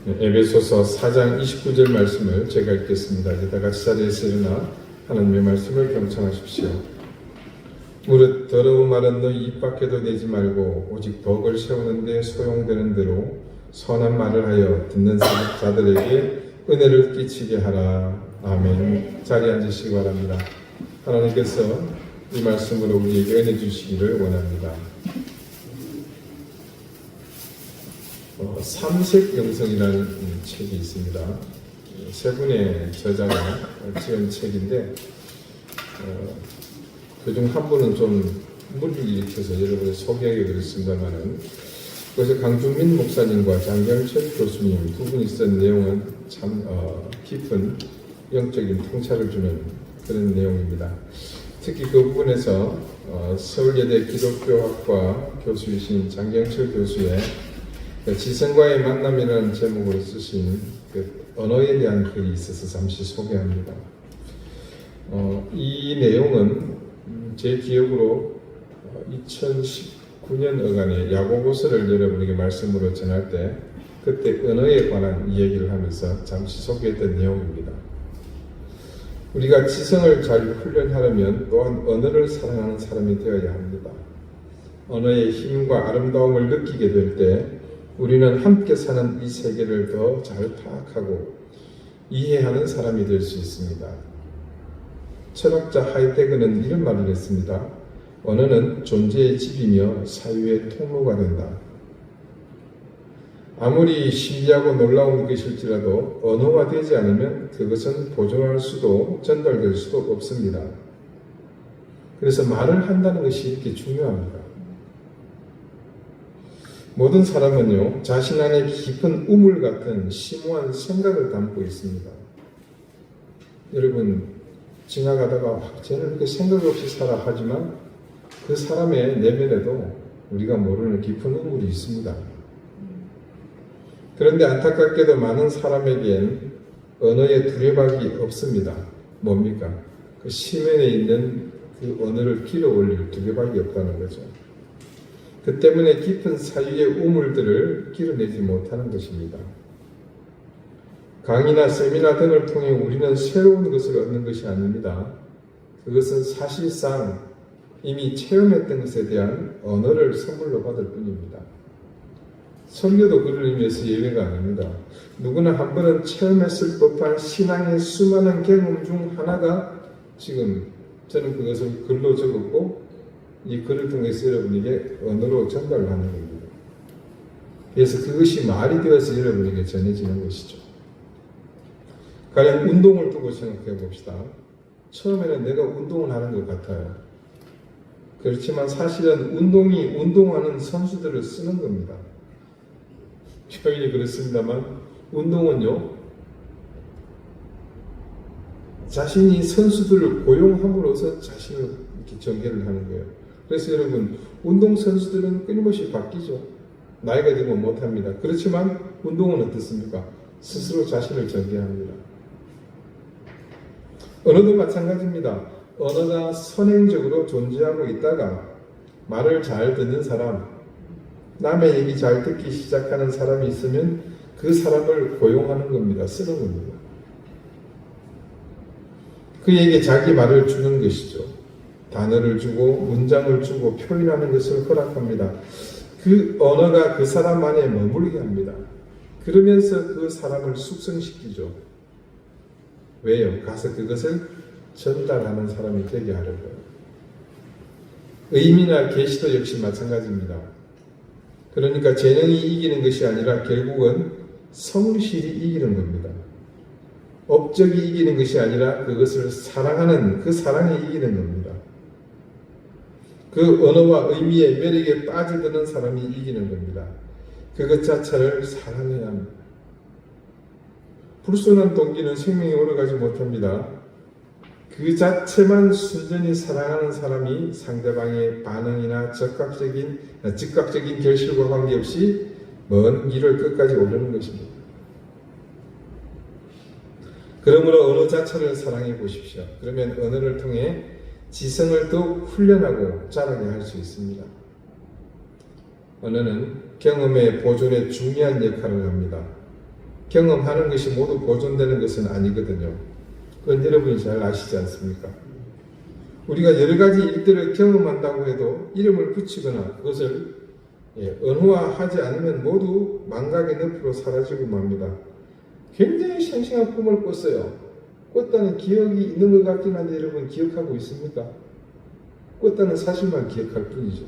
에베소서 4장 29절 말씀을 제가 읽겠습니다. 이제 다 같이 자리에서 일어나 하나님의 말씀을 경청하십시오. 무릇 더러운 말은 너희 입 밖에도 내지 말고 오직 덕을 세우는 데 소용되는 대로 선한 말을 하여 듣는 자들에게 은혜를 끼치게 하라. 아멘. 자리에 앉으시기 바랍니다. 하나님께서 이 말씀으로 우리에게 은혜 주시기를 원합니다. 삼색 영성이라는 책이 있습니다. 세 분의 저자가 지은 책인데 그중 한 분은 좀 무리를 일으켜서 여러분을 소개하게 그랬습니다만은 그것에 강준민 목사님과 장경철 교수님 두 분이 쓴 내용은 참 깊은 영적인 통찰을 주는 그런 내용입니다. 특히 그 부분에서 서울예대 기독교학과 교수이신 장경철 교수의 지성과의 만남이라는 제목으로 쓰신 그 언어에 대한 글이 있어서 잠시 소개합니다. 이 내용은 제 기억으로 2019년 어간에 야고보서를 여러분에게 말씀으로 전할 때 그때 언어에 관한 이야기를 하면서 잠시 소개했던 내용입니다. 우리가 지성을 잘 훈련하려면 또한 언어를 사랑하는 사람이 되어야 합니다. 언어의 힘과 아름다움을 느끼게 될 때 우리는 함께 사는 이 세계를 더 잘 파악하고 이해하는 사람이 될 수 있습니다. 철학자 하이데거는 이런 말을 했습니다. 언어는 존재의 집이며 사유의 통로가 된다. 아무리 신비하고 놀라운 것일지라도 언어화되지 않으면 그것은 보존할 수도 전달될 수도 없습니다. 그래서 말을 한다는 것이 이렇게 중요합니다. 모든 사람은요, 자신 안에 깊은 우물 같은 심오한 생각을 담고 있습니다. 여러분, 지나가다가 쟤는 이렇게 생각 없이 살아 하지만 그 사람의 내면에도 우리가 모르는 깊은 우물이 있습니다. 그런데 안타깝게도 많은 사람에겐 언어의 두레박이 없습니다. 뭡니까? 그 심연에 있는 그 언어를 길어 올릴 두레박이 없다는 거죠. 그 때문에 깊은 사유의 우물들을 길어내지 못하는 것입니다. 강의나 세미나 등을 통해 우리는 새로운 것을 얻는 것이 아닙니다. 그것은 사실상 이미 체험했던 것에 대한 언어를 선물로 받을 뿐입니다. 설교도 그런 의미에서 예외가 아닙니다. 누구나 한 번은 체험했을 법한 신앙의 수많은 경험 중 하나가 지금 저는 그것을 글로 적었고 이 글을 통해서 여러분에게 언어로 전달을 하는 겁니다. 그래서 그것이 말이 되어서 여러분에게 전해지는 것이죠. 가령 운동을 두고 생각해 봅시다. 처음에는 내가 운동을 하는 것 같아요. 그렇지만 사실은 운동이 운동하는 선수들을 쓰는 겁니다. 표현이 그렇습니다만 운동은요, 자신이 선수들을 고용함으로써 자신을 이렇게 전개를 하는 거예요. 그래서 여러분, 운동선수들은 끊임없이 바뀌죠. 나이가 들면 못합니다. 그렇지만 운동은 어떻습니까? 스스로 자신을 전개합니다. 언어도 마찬가지입니다. 언어가 선행적으로 존재하고 있다가 말을 잘 듣는 사람, 남의 얘기 잘 듣기 시작하는 사람이 있으면 그 사람을 고용하는 겁니다. 쓰는 겁니다. 그에게 자기 말을 주는 것이죠. 단어를 주고 문장을 주고 표현하는 것을 허락합니다. 그 언어가 그 사람 안에 머물게 합니다. 그러면서 그 사람을 숙성시키죠. 왜요? 가서 그것을 전달하는 사람이 되게 하려고요. 의미나 계시도 역시 마찬가지입니다. 그러니까 재능이 이기는 것이 아니라 결국은 성실이 이기는 겁니다. 업적이 이기는 것이 아니라 그것을 사랑하는 그 사랑이 이기는 겁니다. 그 언어와 의미의 매력에 빠져드는 사람이 이기는 겁니다. 그것 자체를 사랑해야 합니다. 불순한 동기는 생명이 오래가지 못합니다. 그 자체만 순전히 사랑하는 사람이 상대방의 반응이나 즉각적인 결실과 관계없이 먼 길을 끝까지 오르는 것입니다. 그러므로 언어 자체를 사랑해 보십시오. 그러면 언어를 통해 지성을 더욱 훈련하고 자라게 할 수 있습니다. 언어는 경험의 보존에 중요한 역할을 합니다. 경험하는 것이 모두 보존되는 것은 아니거든요. 그건 여러분이 잘 아시지 않습니까? 우리가 여러 가지 일들을 경험한다고 해도 이름을 붙이거나 그것을 언어화하지 않으면 모두 망각의 늪으로 사라지고 맙니다. 굉장히 생생한 꿈을 꿨어요. 꿨다는 기억이 있는 것 같긴 한데 여러분 기억하고 있습니까? 꿨다는 사실만 기억할 뿐이죠.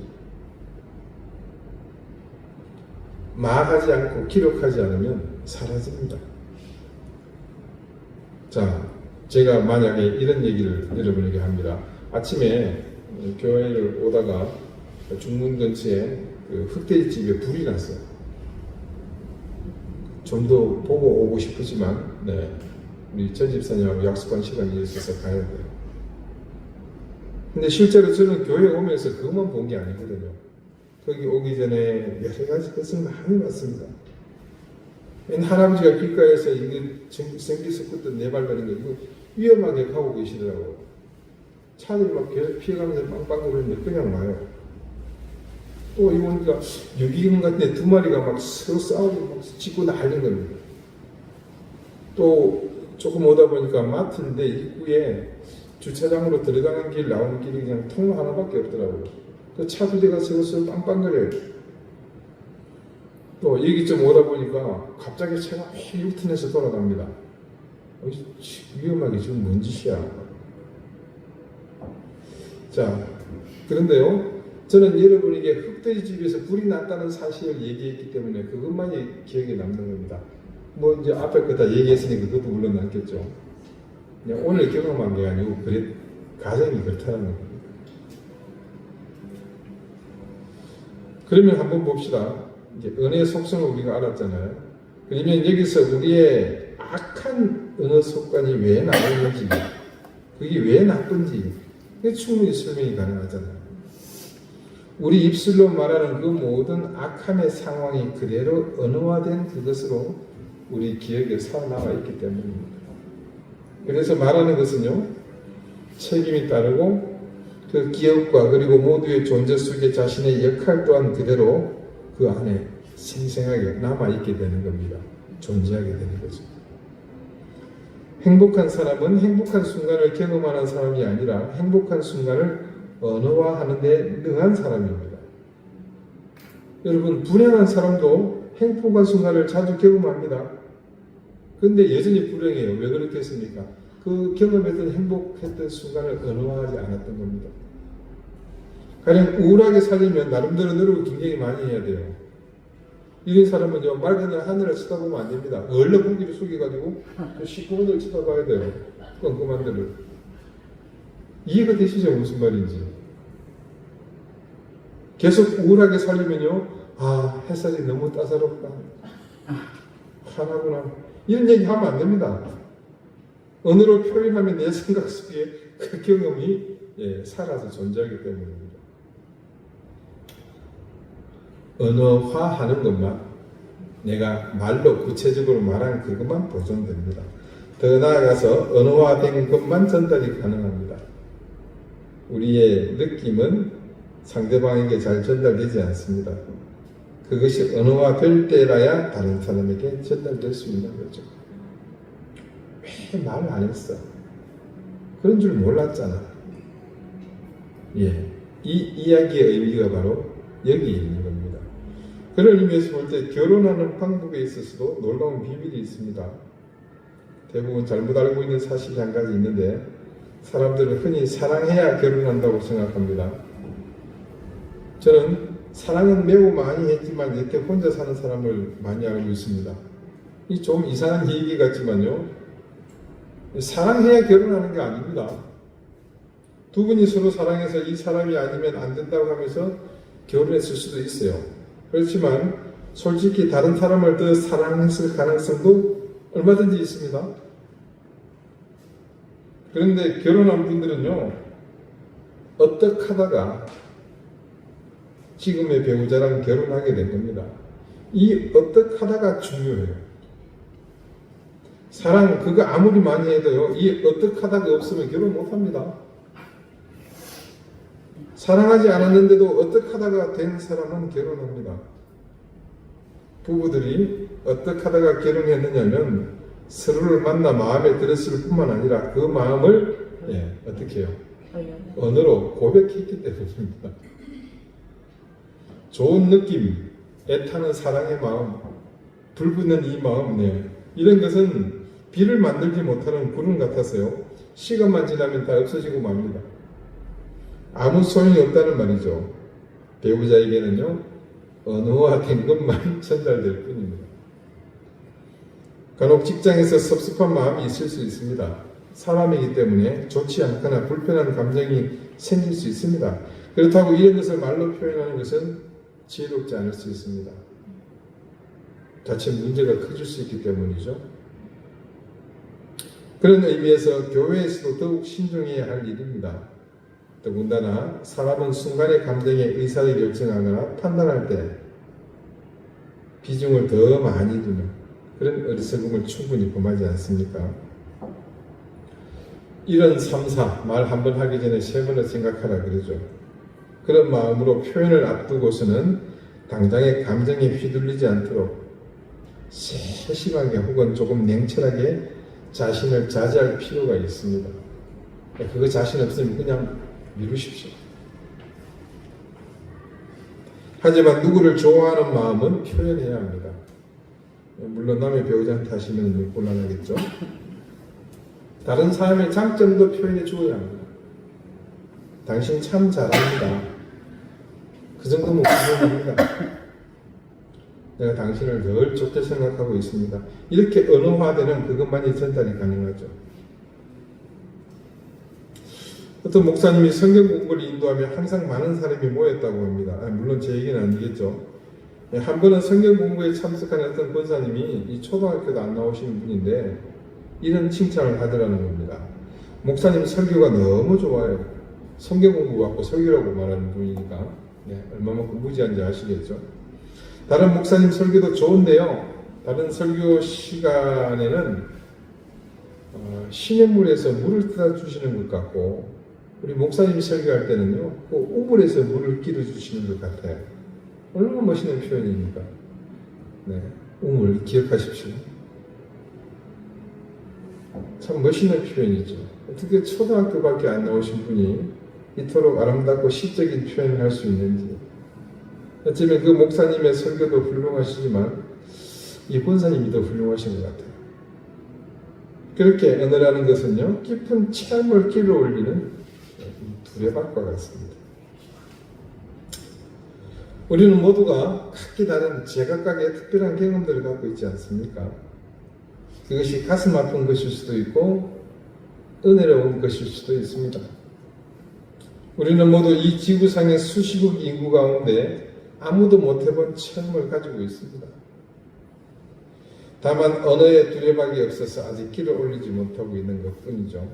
말하지 않고 기록하지 않으면 사라집니다. 자, 제가 만약에 이런 얘기를 여러분에게 합니다. 아침에 교회를 오다가 중문 근처에 그 흑돼지집에 불이 났어요. 좀 더 보고 오고 싶으지만 우리 전 집사님하고 약속한 시간이 있어서 가야 돼요. 근데 실제로 저는 교회 오면서 그것만 본 게 아니거든요. 거기 오기 전에 여러 가지 것을 많이 봤습니다. 맨 할아버지가 길가에서 이거 생기스쿠터 네발다는 거 이거 위험하게 가고 계시더라고요. 차들이 막 피해가면서 빵빵 거리는데 그냥 와요. 또 이거 보니까 유기견 같은데 두 마리가 막 서로 싸우고 막 짖고 난리는 겁니다. 또 조금 오다 보니까 마트인데 입구에 주차장으로 들어가는 길 나오는 길이 그냥 통로 하나밖에 없더라고요. 그 차 두 대가 서로 빵빵거려요. 또 여기 좀 오다 보니까 갑자기 차가 유턴해서 돌아갑니다. 위험하게 지금 뭔 짓이야. 자, 그런데요. 저는 여러분에게 흑돼지 집에서 불이 났다는 사실을 얘기했기 때문에 그것만이 기억에 남는 겁니다. 뭐 이제 앞에 거 다 얘기했으니까 그것도 물론 남겠죠. 그냥 오늘 경험한 게 아니고 그래 가정이 그렇다는 겁니다. 그러면 한번 봅시다. 이제 은혜의 속성을 우리가 알았잖아요. 그러면 여기서 우리의 악한 언어 습관이 왜 나오는지, 그게 왜 나쁜지 충분히 설명이 가능하잖아요. 우리 입술로 말하는 그 모든 악함의 상황이 그대로 언어화된 그것으로 우리 기억에 살아남아 있기 때문입니다. 그래서 말하는 것은요, 책임이 따르고 그 기억과 그리고 모두의 존재 속에 자신의 역할 또한 그대로 그 안에 생생하게 남아있게 되는 겁니다. 존재하게 되는 거죠. 행복한 사람은 행복한 순간을 경험하는 사람이 아니라 행복한 순간을 언어화하는 데 능한 사람입니다. 여러분, 불행한 사람도 행복한 순간을 자주 경험합니다. 그런데 여전히 불행해요. 왜 그렇겠습니까? 그 경험했던 행복했던 순간을 언어화하지 않았던 겁니다. 가령 우울하게 살려면 나름대로 노력을 굉장히 많이 해야 돼요. 이런 사람은요, 맑은 하늘을 쳐다보면 안 됩니다. 얼른 공기를 속여가지고 시커먼 데를 쳐다봐야 돼요. 꼼꼼한 데를. 이해가 되시죠? 무슨 말인지. 계속 우울하게 살려면요, 햇살이 너무 따사롭다. 화나구나. 이런 얘기 하면 안 됩니다. 언어로 표현하면 내 생각 속에 그 경험이 살아서 존재하기 때문입니다. 언어화하는 것만, 내가 말로 구체적으로 말하는 그것만 보존됩니다. 더 나아가서 언어화된 것만 전달이 가능합니다. 우리의 느낌은 상대방에게 잘 전달되지 않습니다. 그것이 언어화될 때라야 다른 사람에게 전달될 수 있는 거죠. 왜 말 안 했어? 그런 줄 몰랐잖아. 이 이야기의 의미가 바로 여기 있는 겁니다. 그런 의미에서 볼 때 결혼하는 방법에 있어서도 놀라운 비밀이 있습니다. 대부분 잘못 알고 있는 사실이 한 가지 있는데, 사람들은 흔히 사랑해야 결혼한다고 생각합니다. 저는 사랑은 매우 많이 했지만 여태 혼자 사는 사람을 많이 알고 있습니다. 이 좀 이상한 얘기 같지만요, 사랑해야 결혼하는 게 아닙니다. 두 분이 서로 사랑해서 이 사람이 아니면 안 된다고 하면서 결혼했을 수도 있어요. 그렇지만 솔직히 다른 사람을 더 사랑했을 가능성도 얼마든지 있습니다. 그런데 결혼한 분들은요, 어떻게 하다가 지금의 배우자랑 결혼하게 된 겁니다. 이 어떻게 하다가 중요해요. 사랑 그거 아무리 많이 해도요, 이 어떻게 하다가 없으면 결혼 못합니다. 사랑하지 않았는데도 어떻게 하다가 된 사람은 결혼합니다. 부부들이 어떻게 하다가 결혼했느냐면 서로를 만나 마음에 들었을 뿐만 아니라 그 마음을 어떻게 해요? 언어로 고백했기 때문입니다. 좋은 느낌, 애타는 사랑의 마음, 불붙는 이 마음, 이런 것은 비를 만들지 못하는 구름 같아서요. 시간만 지나면 다 없어지고 맙니다. 아무 소용이 없다는 말이죠. 배우자에게는요, 언어화된 것만 전달될 뿐입니다. 간혹 직장에서 섭섭한 마음이 있을 수 있습니다. 사람이기 때문에 좋지 않거나 불편한 감정이 생길 수 있습니다. 그렇다고 이런 것을 말로 표현하는 것은 지혜롭지 않을 수 있습니다. 자칫 문제가 커질 수 있기 때문이죠. 그런 의미에서 교회에서도 더욱 신중해야 할 일입니다. 더군다나 사람은 순간의 감정에 의사를 결정하거나 판단할 때 비중을 더 많이 두는 그런 어리석음을 충분히 범하지 않습니까? 이런 3, 4, 말 한 번 하기 전에 3번을 생각하라 그러죠. 그런 마음으로 표현을 앞두고서는 당장의 감정에 휘둘리지 않도록 세심하게 혹은 조금 냉철하게 자신을 자제할 필요가 있습니다. 그거 자신 없으면 그냥 미루십시오. 하지만 누구를 좋아하는 마음은 표현해야 합니다. 물론 남의 배우자한테 하시면 곤란하겠죠. 다른 사람의 장점도 표현해 주어야 합니다. 당신 참 잘합니다. 그 정도면 훌륭합니다. 내가 당신을 늘 좋게 생각하고 있습니다. 이렇게 언어화되는 그것만이 전달이 가능하죠. 어떤 목사님이 성경 공부를 인도하며 항상 많은 사람이 모였다고 합니다. 물론 제 얘기는 아니겠죠. 한 번은 성경 공부에 참석한 어떤 권사님이 이 초등학교도 안 나오시는 분인데 이런 칭찬을 하더라는 겁니다. 목사님 설교가 너무 좋아요. 성경 공부 갖고 설교라고 말하는 분이니까 얼마만큼 무지한지 아시겠죠. 다른 목사님 설교도 좋은데요. 다른 설교 시간에는 시냇물에서 물을 떠다 주시는 것 같고 우리 목사님이 설교할 때는요. 우물에서 물을 끼려 주시는 것 같아요. 얼마나 멋있는 표현입니까? 우물 기억하십시오. 참 멋있는 표현이죠. 어떻게 초등학교밖에 안 나오신 분이 이토록 아름답고 시적인 표현을 할 수 있는지. 어쩌면 그 목사님의 설교도 훌륭하시지만 이 권사님이 더 훌륭하신 것 같아요. 그렇게 언어라는 것은요. 깊은 체험을 끌어올리는 두레박과 같습니다. 우리는 모두가 각기 다른 제각각의 특별한 경험들을 갖고 있지 않습니까? 그것이 가슴 아픈 것일 수도 있고 은혜로운 것일 수도 있습니다. 우리는 모두 이 지구상의 수십억 인구 가운데 아무도 못 해본 체험을 가지고 있습니다. 다만 언어의 두레박이 없어서 아직 길을 올리지 못하고 있는 것 뿐이죠.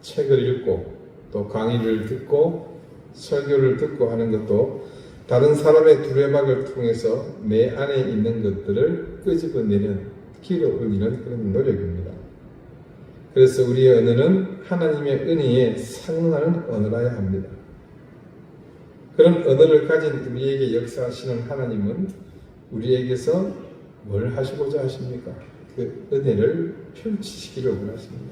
책을 읽고 또 강의를 듣고 설교를 듣고 하는 것도 다른 사람의 두레박을 통해서 내 안에 있는 것들을 끄집어내는 길을 올리는 그런 노력입니다. 그래서 우리의 언어는 하나님의 은혜에 상응하는 언어라야 합니다. 그런 언어를 가진 우리에게 역사하시는 하나님은 우리에게서 뭘 하시고자 하십니까? 그 은혜를 펼치시기를 원하십니다.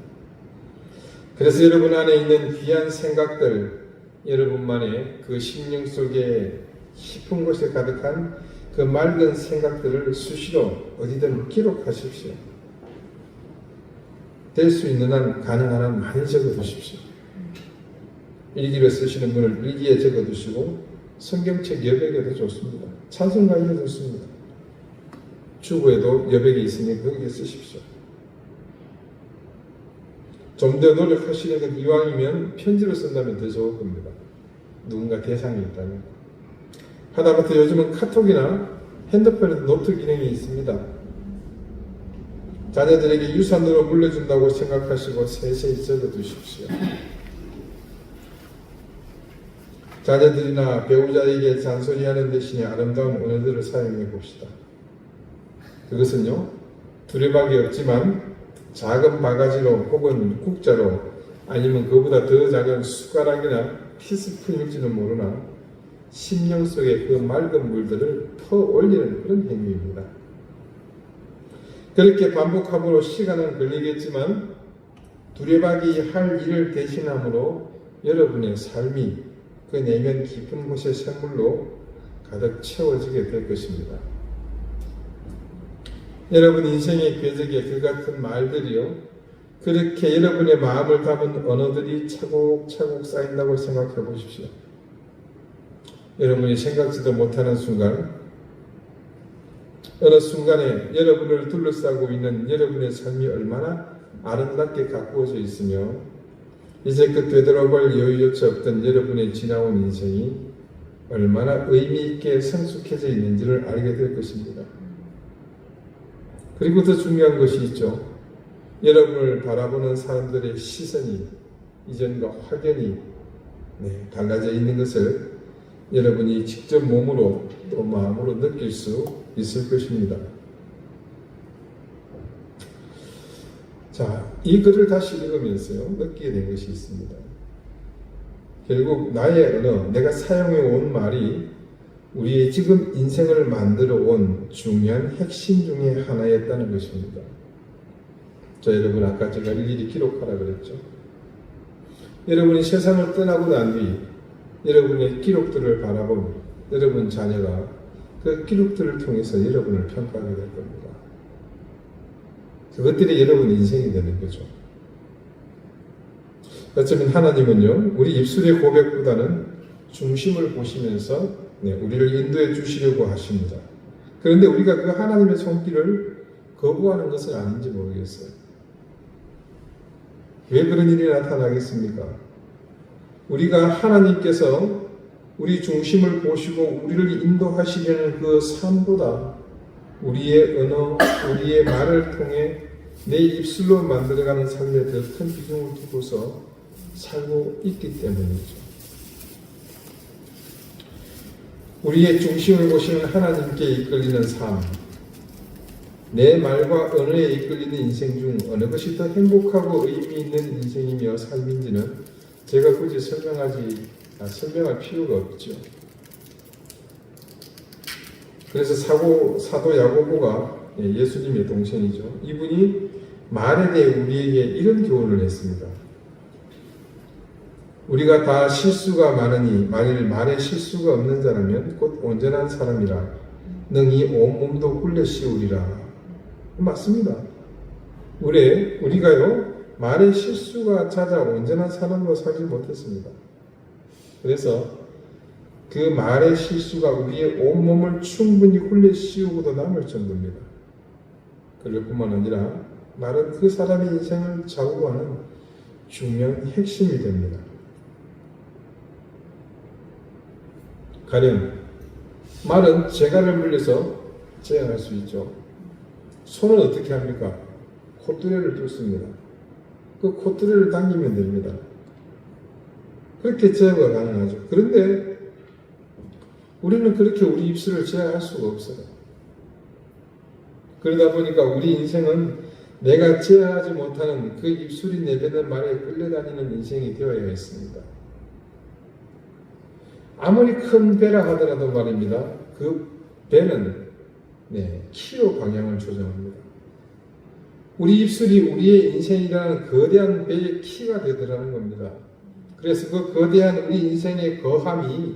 그래서 여러분 안에 있는 귀한 생각들, 여러분만의 그 심령 속에 깊은 곳에 가득한 그 맑은 생각들을 수시로 어디든 기록하십시오. 될 수 있는 한 가능한 한 많이 적어두십시오. 일기를 쓰시는 분을 일기에 적어두시고 성경책 여백에도 좋습니다. 찬송가에도 좋습니다. 주부에도 여백이 있으니 거기에 쓰십시오. 좀 더 노력하시는 것 이왕이면 편지로 쓴다면 더 좋을 겁니다. 누군가 대상이 있다면. 하다못해 요즘은 카톡이나 핸드폰에도 노트 기능이 있습니다. 자녀들에게 유산으로 물려준다고 생각하시고 세세히 적어두십시오. 자녀들이나 배우자에게 잔소리하는 대신에 아름다운 언어들을 사용해 봅시다. 그것은요, 두레박이 없지만 작은 바가지로 혹은 국자로 아니면 그보다 더 작은 숟가락이나 티스푼일지는 모르나 심령 속에 그 맑은 물들을 퍼올리는 그런 행위입니다. 그렇게 반복함으로 시간은 걸리겠지만 두레박이 할 일을 대신함으로 여러분의 삶이 그 내면 깊은 곳의 샘물로 가득 채워지게 될 것입니다. 여러분 인생의 궤적에 그 같은 말들이요, 그렇게 여러분의 마음을 담은 언어들이 차곡차곡 쌓인다고 생각해 보십시오. 여러분이 생각지도 못하는 순간, 어느 순간에 여러분을 둘러싸고 있는 여러분의 삶이 얼마나 아름답게 가꾸어져 있으며 이제 그 되돌아볼 여유조차 없던 여러분의 지나온 인생이 얼마나 의미 있게 성숙해져 있는지를 알게 될 것입니다. 그리고 더 중요한 것이 있죠. 여러분을 바라보는 사람들의 시선이 이전과 확연히 달라져 있는 것을 여러분이 직접 몸으로 또 마음으로 느낄 수 있을 것입니다. 자, 이 글을 다시 읽으면서요, 느끼게 된 것이 있습니다. 결국 나의 언어, 내가 사용해 온 말이 우리의 지금 인생을 만들어 온 중요한 핵심 중에 하나였다는 것입니다. 자, 여러분 아까 제가 일일이 기록하라 그랬죠. 여러분이 세상을 떠나고 난 뒤 여러분의 기록들을 바라본 여러분 자녀가 그 기록들을 통해서 여러분을 평가하게 될 겁니다. 그것들이 여러분 인생이 되는 거죠. 어쩌면 하나님은요, 우리 입술의 고백보다는 중심을 보시면서 우리를 인도해 주시려고 하십니다. 그런데 우리가 그 하나님의 손길을 거부하는 것은 아닌지 모르겠어요. 왜 그런 일이 나타나겠습니까? 우리가 하나님께서 우리 중심을 보시고 우리를 인도하시려는 그 삶보다 우리의 언어, 우리의 말을 통해 내 입술로 만들어가는 삶에 더 큰 비중을 두고서 살고 있기 때문이죠. 우리의 중심을 보시는 하나님께 이끌리는 삶, 내 말과 언어에 이끌리는 인생 중 어느 것이 더 행복하고 의미 있는 인생이며 삶인지는 제가 굳이 설명할 필요가 없죠. 그래서 사도 야고보가 예수님의 동생이죠. 이분이 말에 대해 우리에게 이런 교훈을 했습니다. 우리가 다 실수가 많으니 만일 말에 실수가 없는 자라면 곧 온전한 사람이라 능히 온몸도 굴려 씌우리라. 맞습니다. 우리가요 말에 실수가 잦아 온전한 사람으로 살지 못했습니다. 그래서 그 말의 실수가 우리의 온몸을 충분히 굴려 씌우고도 남을 정도입니다. 그럴 뿐만 아니라 말은 그 사람의 인생을 좌우하는 중요한 핵심이 됩니다. 가령 말은 재갈을 물려서 제어할 수 있죠. 손은 어떻게 합니까? 콧뚜레를 뚫습니다. 그 콧뚜레를 당기면 됩니다. 그렇게 제어가 가능하죠. 그런데 우리는 그렇게 우리 입술을 제어할 수가 없어요. 그러다 보니까 우리 인생은 내가 제어하지 못하는 그 입술이 내뱉는 말에 끌려다니는 인생이 되어야 했습니다. 아무리 큰 배라 하더라도 말입니다. 그 배는 키로 방향을 조정합니다. 우리 입술이 우리의 인생이라는 거대한 배의 키가 되더라는 겁니다. 그래서 그 거대한 우리 인생의 거함이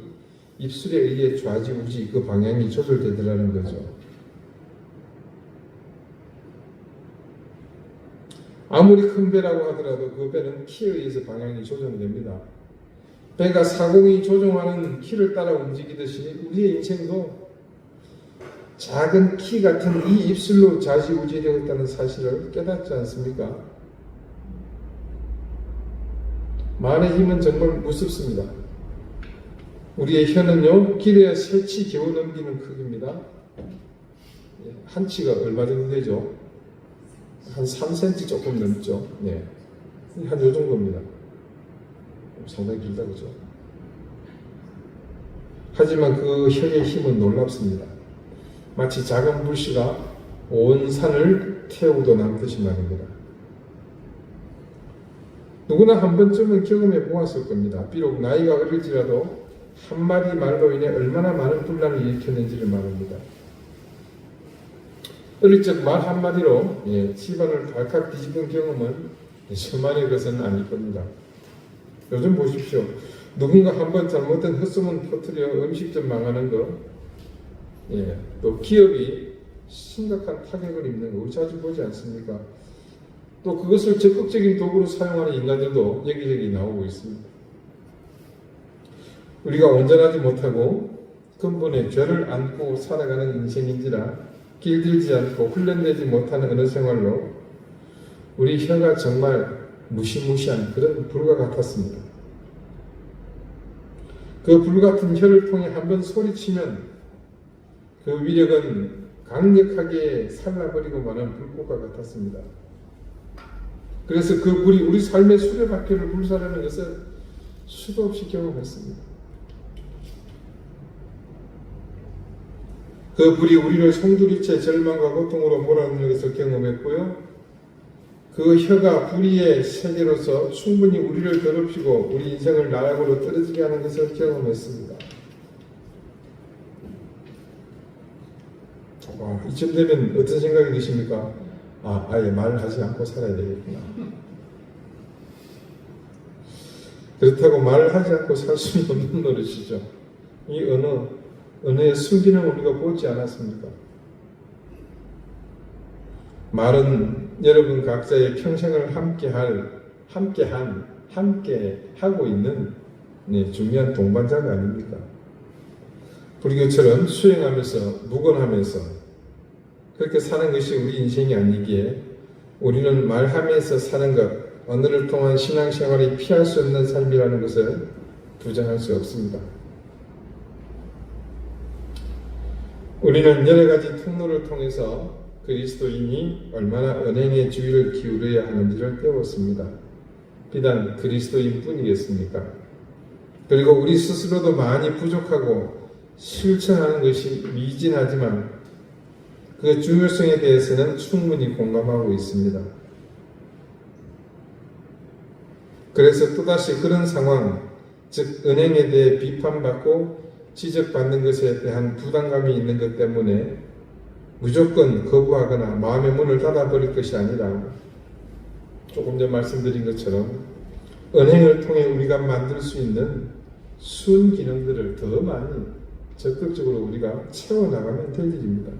입술에 의해 좌지우지 그 방향이 조절되더라는 거죠. 아무리 큰 배라고 하더라도 그 배는 키에 의해서 방향이 조정됩니다. 배가 사공이 조종하는 키를 따라 움직이듯이 우리의 인생도 작은 키 같은 이 입술로 좌지우지되었다는 사실을 깨닫지 않습니까? 말의 힘은 정말 무섭습니다. 우리의 혀는요, 길에 세 치 겨우 넘기는 크기입니다. 한 치가 얼마 정도 되죠? 한 3cm 조금 넘죠. 한 요 정도입니다. 상당히 길다, 그죠? 하지만 그 혀의 힘은 놀랍습니다. 마치 작은 불씨가 온 산을 태우고 남듯이 말입니다. 누구나 한 번쯤은 경험해 보았을 겁니다. 비록 나이가 어릴지라도 한마디 말로 인해 얼마나 많은 분란을 일으켰는지를 말합니다. 어릴 적 말 한마디로 집안을 발칵 뒤집은 경험은 저만의 것은 아닐 겁니다. 요즘 보십시오. 누군가 한번 잘못된 헛소문 퍼뜨려 음식점 망하는 거, 또 기업이 심각한 타격을 입는 거 우리 자주 보지 않습니까? 또 그것을 적극적인 도구로 사용하는 인간들도 여기저기 나오고 있습니다. 우리가 온전하지 못하고 근본에 죄를 안고 살아가는 인생인지라 길들이지 않고 훈련되지 못하는 어느 생활로 우리 혀가 정말 무시무시한 그런 불과 같았습니다. 그 불같은 혀를 통해 한번 소리치면 그 위력은 강력하게 살라버리고 마는 불꽃과 같았습니다. 그래서 그 불이 우리 삶의 수레바퀴를 불사르는 것을 수도 없이 경험했습니다. 그 불이 우리를 송두리째 절망과 고통으로 몰아넣는 것을 경험했고요. 그 혀가 불의의 세계로서 충분히 우리를 더럽히고 우리 인생을 나락으로 떨어지게 하는 것을 경험했습니다. 이쯤 되면 어떤 생각이 드십니까? 아예 말을 하지 않고 살아야 되겠구나. 그렇다고 말을 하지 않고 살 수는 없는 노릇이죠. 이 언어의 순기능을 우리가 보지 않았습니까? 말은 여러분 각자의 평생을 함께 하고 있는 중요한 동반자가 아닙니까? 불교처럼 수행하면서 묵언하면서 그렇게 사는 것이 우리 인생이 아니기에 우리는 말하면서 사는 것, 언어를 통한 신앙생활이 피할 수 없는 삶이라는 것을 부정할 수 없습니다. 우리는 여러 가지 통로를 통해서 그리스도인이 얼마나 언행의 주의를 기울여야 하는지를 배웠습니다. 비단 그리스도인 뿐이겠습니까? 그리고 우리 스스로도 많이 부족하고 실천하는 것이 미진하지만 그 중요성에 대해서는 충분히 공감하고 있습니다. 그래서 또다시 그런 상황, 즉 은행에 대해 비판받고 지적받는 것에 대한 부담감이 있는 것 때문에 무조건 거부하거나 마음의 문을 닫아버릴 것이 아니라 조금 전 말씀드린 것처럼 은행을 통해 우리가 만들 수 있는 순기능들을 더 많이 적극적으로 우리가 채워나가면 될 일입니다.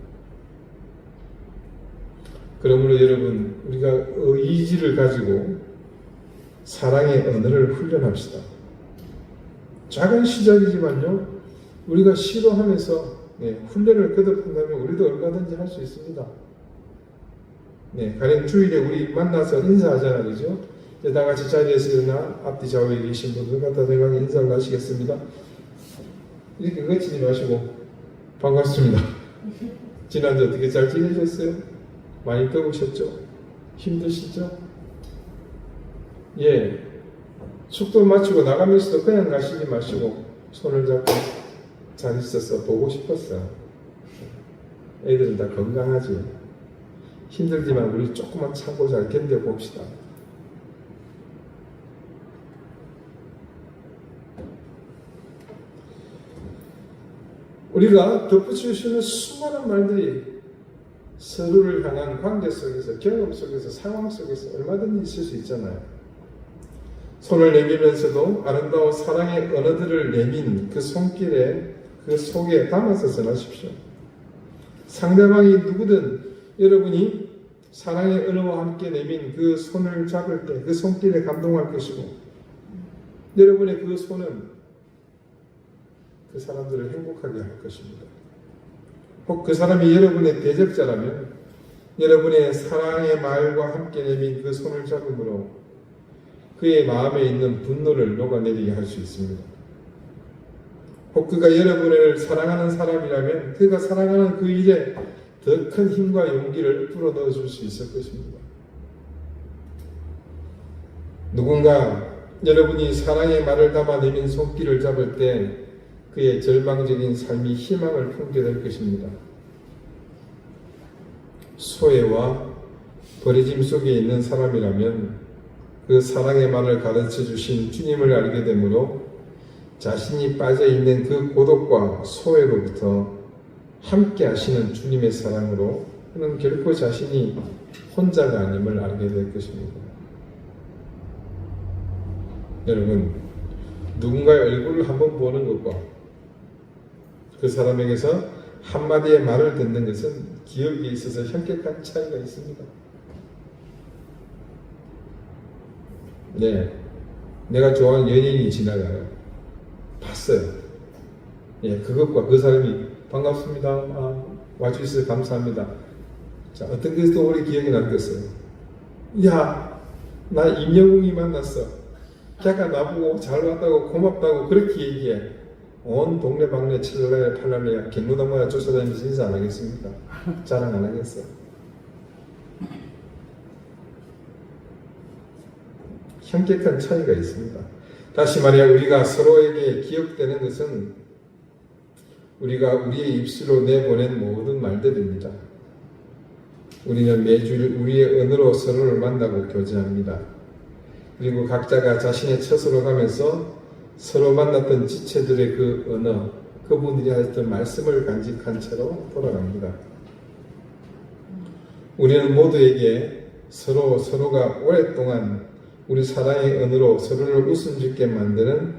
그러므로 여러분, 우리가 의지를 가지고 사랑의 언어를 훈련합시다. 작은 시작이지만요, 우리가 시도하면서 훈련을 거듭한다면 우리도 얼마든지 할 수 있습니다. 가령 주일에 우리 만나서 인사하잖아요, 그죠? 다 같이 자리에서 일어나 앞뒤 좌우에 계신 분들 갖다 대강 인사를 하시겠습니다. 이렇게 거치지 마시고 반갑습니다. 지난주 어떻게 잘 지내셨어요? 많이 더우셨죠? 힘드시죠? 숙도 마치고 나가면서도 그냥 가시지 마시고 손을 잡고 잘 있어서 보고 싶었어요. 애들은 다 건강하지. 힘들지만 우리 조금만 참고 잘 견뎌봅시다. 우리가 덧붙일 수 있는 수많은 말들이 서로를 향한 관계 속에서, 경험 속에서, 상황 속에서 얼마든지 있을 수 있잖아요. 손을 내밀면서도 아름다운 사랑의 언어들을 내민 그 손길에, 그 속에 담아서 전하십시오. 상대방이 누구든 여러분이 사랑의 언어와 함께 내민 그 손을 잡을 때 그 손길에 감동할 것이고, 여러분의 그 손은 그 사람들을 행복하게 할 것입니다. 혹 그 사람이 여러분의 대적자라면 여러분의 사랑의 말과 함께 내민 그 손을 잡음으로 그의 마음에 있는 분노를 녹아내리게 할 수 있습니다. 혹 그가 여러분을 사랑하는 사람이라면 그가 사랑하는 그 일에 더 큰 힘과 용기를 불어넣어 줄 수 있을 것입니다. 누군가 여러분이 사랑의 말을 담아 내민 손길을 잡을 때 그의 절망적인 삶이 희망을 품게 될 것입니다. 소외와 버려짐 속에 있는 사람이라면 그 사랑의 말을 가르쳐 주신 주님을 알게 되므로 자신이 빠져 있는 그 고독과 소외로부터 함께 하시는 주님의 사랑으로 그는 결코 자신이 혼자가 아님을 알게 될 것입니다. 여러분, 누군가의 얼굴을 한번 보는 것과 그 사람에게서 한마디의 말을 듣는 것은 기억에 있어서 현격한 차이가 있습니다. 네, 내가 좋아하는 연예인이 지나가요. 봤어요. 예, 그것과 그 사람이 반갑습니다. 와주셔서 감사합니다. 자, 어떤 것이 더 오래 기억에 남겼어요. 야, 나 임영웅이 만났어. 걔가 나보고 잘 왔다고 고맙다고 그렇게 얘기해. 온 동네방네 칠레 팔랄레야 경로당마다 쫓아다니면서 인사 안 하겠습니까? 자랑 안 하겠어. 현격한 차이가 있습니다. 다시 말해 우리가 서로에게 기억되는 것은 우리가 우리의 입술로 내보낸 모든 말들입니다. 우리는 매주 우리의 언어로 서로를 만나고 교제합니다. 그리고 각자가 자신의 처소로 가면서 서로 만났던 지체들의 그 언어, 그분들이 하셨던 말씀을 간직한 채로 돌아갑니다. 우리는 모두에게 서로가 오랫동안 우리 사랑의 언어로 서로를 웃음 짓게 만드는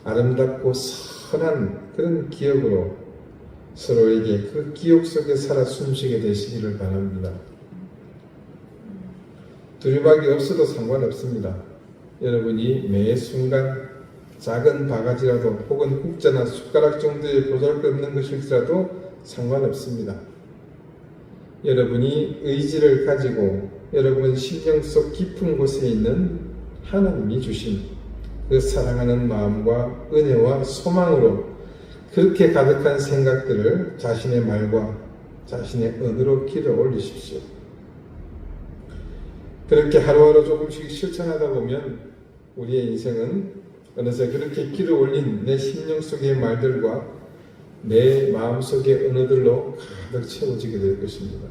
아름답고 선한 그런 기억으로 서로에게 그 기억 속에 살아 숨쉬게 되시기를 바랍니다. 두리박이 없어도 상관없습니다. 여러분이 매 순간 작은 바가지라도 혹은 국자나 숟가락 정도의 보잘것없는 것일지라도 상관없습니다. 여러분이 의지를 가지고 여러분 심령 속 깊은 곳에 있는 하나님이 주신 그 사랑하는 마음과 은혜와 소망으로 그렇게 가득한 생각들을 자신의 말과 자신의 언어로 길어 올리십시오. 그렇게 하루하루 조금씩 실천하다 보면 우리의 인생은 어느새 그렇게 길어 올린 내 심령 속의 말들과 내 마음 속의 언어들로 가득 채워지게 될 것입니다.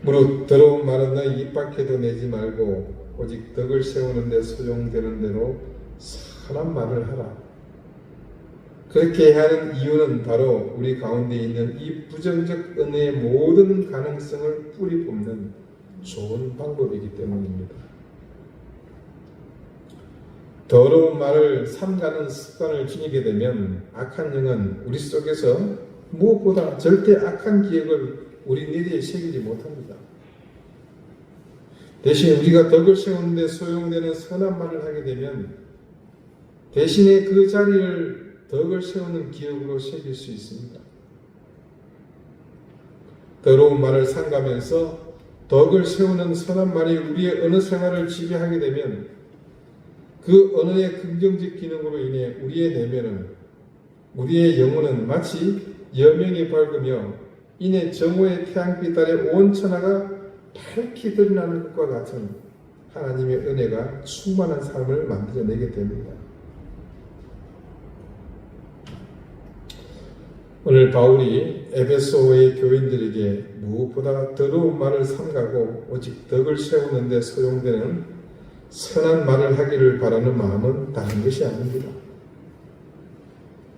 무릇 더러운 말은 너희 입 밖에도 내지 말고 오직 덕을 세우는 데 소용되는 대로 선한 말을 하라. 그렇게 해야 하는 이유는 바로 우리 가운데 있는 이 부정적 은혜의 모든 가능성을 뿌리 뽑는 좋은 방법이기 때문입니다. 더러운 말을 삼가는 습관을 지니게 되면 악한 영은 우리 속에서 무엇보다 절대 악한 기억을 우리 뇌리에 새기지 못합니다. 대신 우리가 덕을 세우는 데 소용되는 선한 말을 하게 되면 대신에 그 자리를 덕을 세우는 기억으로 새길 수 있습니다. 더러운 말을 삼가면서 덕을 세우는 선한 말이 우리의 언어 생활을 지배하게 되면 그 언어의 긍정적 기능으로 인해 우리의 내면은 우리의 영혼은 마치 여명이 밝으며 이내 정오의 태양빛 아래 온 천하가 밝게 드러나는 것과 같은 하나님의 은혜가 충만한 삶을 만들어내게 됩니다. 오늘 바울이 에베소의 교인들에게 무엇보다 더러운 말을 삼가고 오직 덕을 세우는 데 소용되는 선한 말을 하기를 바라는 마음은 다른 것이 아닙니다.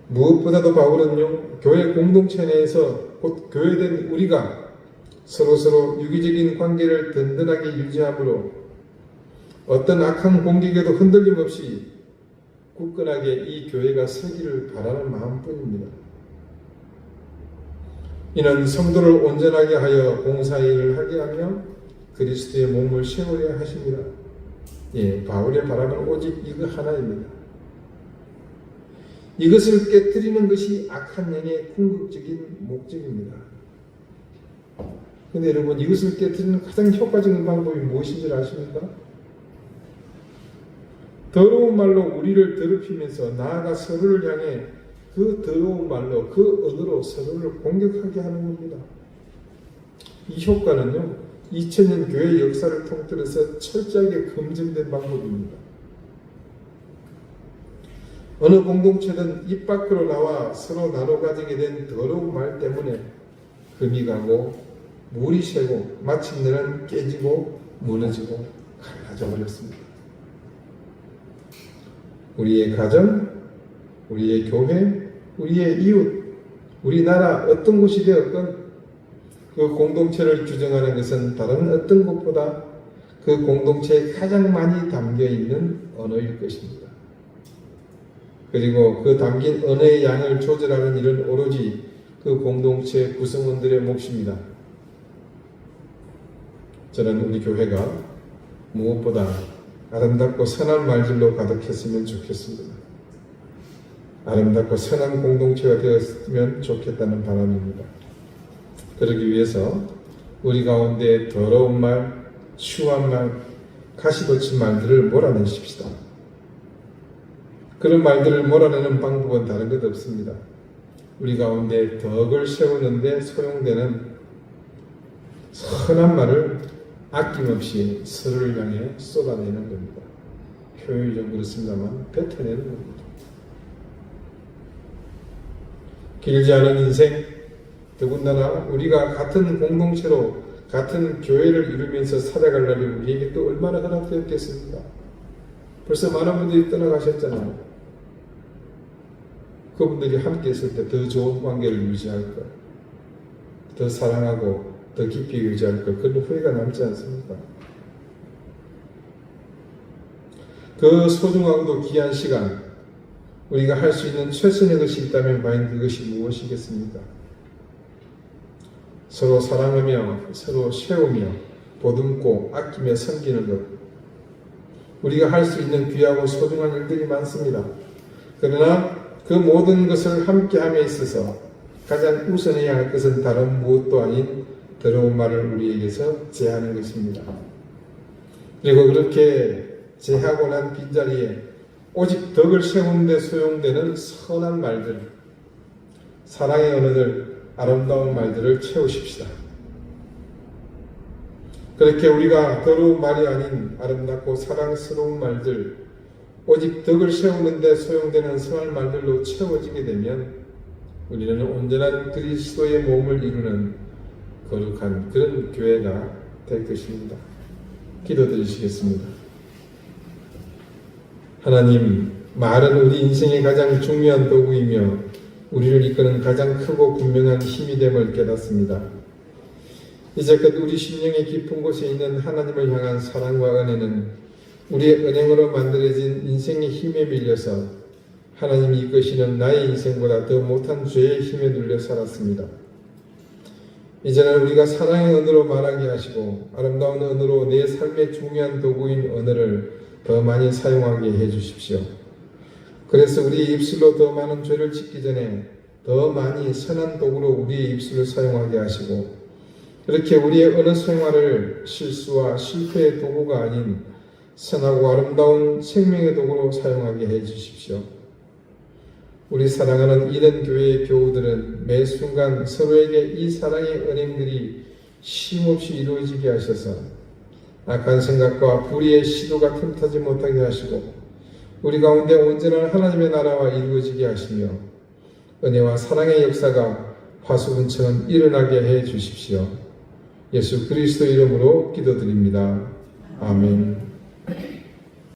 무엇보다도 바울은요, 교회 공동체 내에서 곧 교회된 우리가 서로서로 유기적인 관계를 든든하게 유지함으로 어떤 악한 공격에도 흔들림 없이 굳건하게 이 교회가 서기를 바라는 마음뿐입니다. 이는 성도를 온전하게 하여 봉사일을 하게 하며 그리스도의 몸을 세우려 하십니다. 예, 바울의 바람은 오직 이거 하나입니다. 이것을 깨뜨리는 것이 악한 영의 궁극적인 목적입니다. 근데 여러분, 이것을 깨뜨리는 가장 효과적인 방법이 무엇인지 아십니까? 더러운 말로 우리를 더럽히면서 나아가 서로를 향해 그 더러운 말로 그 언어로 서로를 공격하게 하는 겁니다. 이 효과는요, 2000년 교회 역사를 통틀어서 철저하게 검증된 방법입니다. 어느 공동체든 입 밖으로 나와 서로 나눠 가지게 된 더러운 말 때문에 금이 가고 물이 새고 마침내는 깨지고 무너지고 갈라져 버렸습니다. 우리의 가정, 우리의 교회, 우리의 이웃, 우리나라 어떤 곳이 되었건 그 공동체를 규정하는 것은 다른 어떤 것보다 그 공동체에 가장 많이 담겨 있는 언어일 것입니다. 그리고 그 담긴 언어의 양을 조절하는 일은 오로지 그 공동체 구성원들의 몫입니다. 저는 우리 교회가 무엇보다 아름답고 선한 말들로 가득했으면 좋겠습니다. 아름답고 선한 공동체가 되었으면 좋겠다는 바람입니다. 그러기 위해서 우리 가운데 더러운 말, 추한 말, 가시돋친 말들을 몰아내십시다. 그런 말들을 몰아내는 방법은 다른 것 없습니다. 우리 가운데 덕을 세우는데 소용되는 선한 말을 아낌없이 서로를 향해 쏟아내는 겁니다. 표현이 좀 그렇습니다만 뱉어내는 겁니다. 길지 않은 인생, 더군다나 우리가 같은 공동체로 같은 교회를 이루면서 살아갈 날이 우리에게 또 얼마나 허락되었겠습니까? 벌써 많은 분들이 떠나가셨잖아요. 그분들이 함께 있을 때 더 좋은 관계를 유지할 것, 더 사랑하고 더 깊이 유지할 것, 그런 후회가 남지 않습니까? 그 소중하고도 귀한 시간, 우리가 할 수 있는 최선의 것이 있다면 과연 그것이 무엇이겠습니까? 서로 사랑하며 서로 세우며 보듬고 아끼며 섬기는 것, 우리가 할 수 있는 귀하고 소중한 일들이 많습니다. 그러나 그 모든 것을 함께함에 있어서 가장 우선해야 할 것은 다른 무엇도 아닌 더러운 말을 우리에게서 제하는 것입니다. 그리고 그렇게 제하고 난 빈자리에 오직 덕을 세우는 데 소용되는 선한 말들, 사랑의 언어들, 아름다운 말들을 채우십시다. 그렇게 우리가 더러운 말이 아닌 아름답고 사랑스러운 말들, 오직 덕을 세우는 데 소용되는 선한 말들로 채워지게 되면 우리는 온전한 그리스도의 몸을 이루는 거룩한 그런 교회가 될 것입니다. 기도드리시겠습니다. 하나님, 말은 우리 인생의 가장 중요한 도구이며 우리를 이끄는 가장 크고 분명한 힘이 됨을 깨닫습니다. 이제껏 우리 심령의 깊은 곳에 있는 하나님을 향한 사랑과 은혜는 우리의 은행으로 만들어진 인생의 힘에 밀려서 하나님이 이끄시는 나의 인생보다 더 못한 죄의 힘에 눌려 살았습니다. 이제는 우리가 사랑의 언어로 말하게 하시고 아름다운 언어로 내 삶의 중요한 도구인 언어를 더 많이 사용하게 해주십시오. 그래서 우리의 입술로 더 많은 죄를 짓기 전에 더 많이 선한 도구로 우리의 입술을 사용하게 하시고 그렇게 우리의 언어 생활을 실수와 실패의 도구가 아닌 선하고 아름다운 생명의 도구로 사용하게 해주십시오. 우리 사랑하는 이런 교회의 교우들은 매 순간 서로에게 이 사랑의 은행들이 쉼없이 이루어지게 하셔서 악한 생각과 불의의 시도가 틈타지 못하게 하시고 우리 가운데 온전한 하나님의 나라와 이루어지게 하시며 은혜와 사랑의 역사가 화수분처럼 일어나게 해 주십시오. 예수 그리스도 이름으로 기도드립니다. 아멘.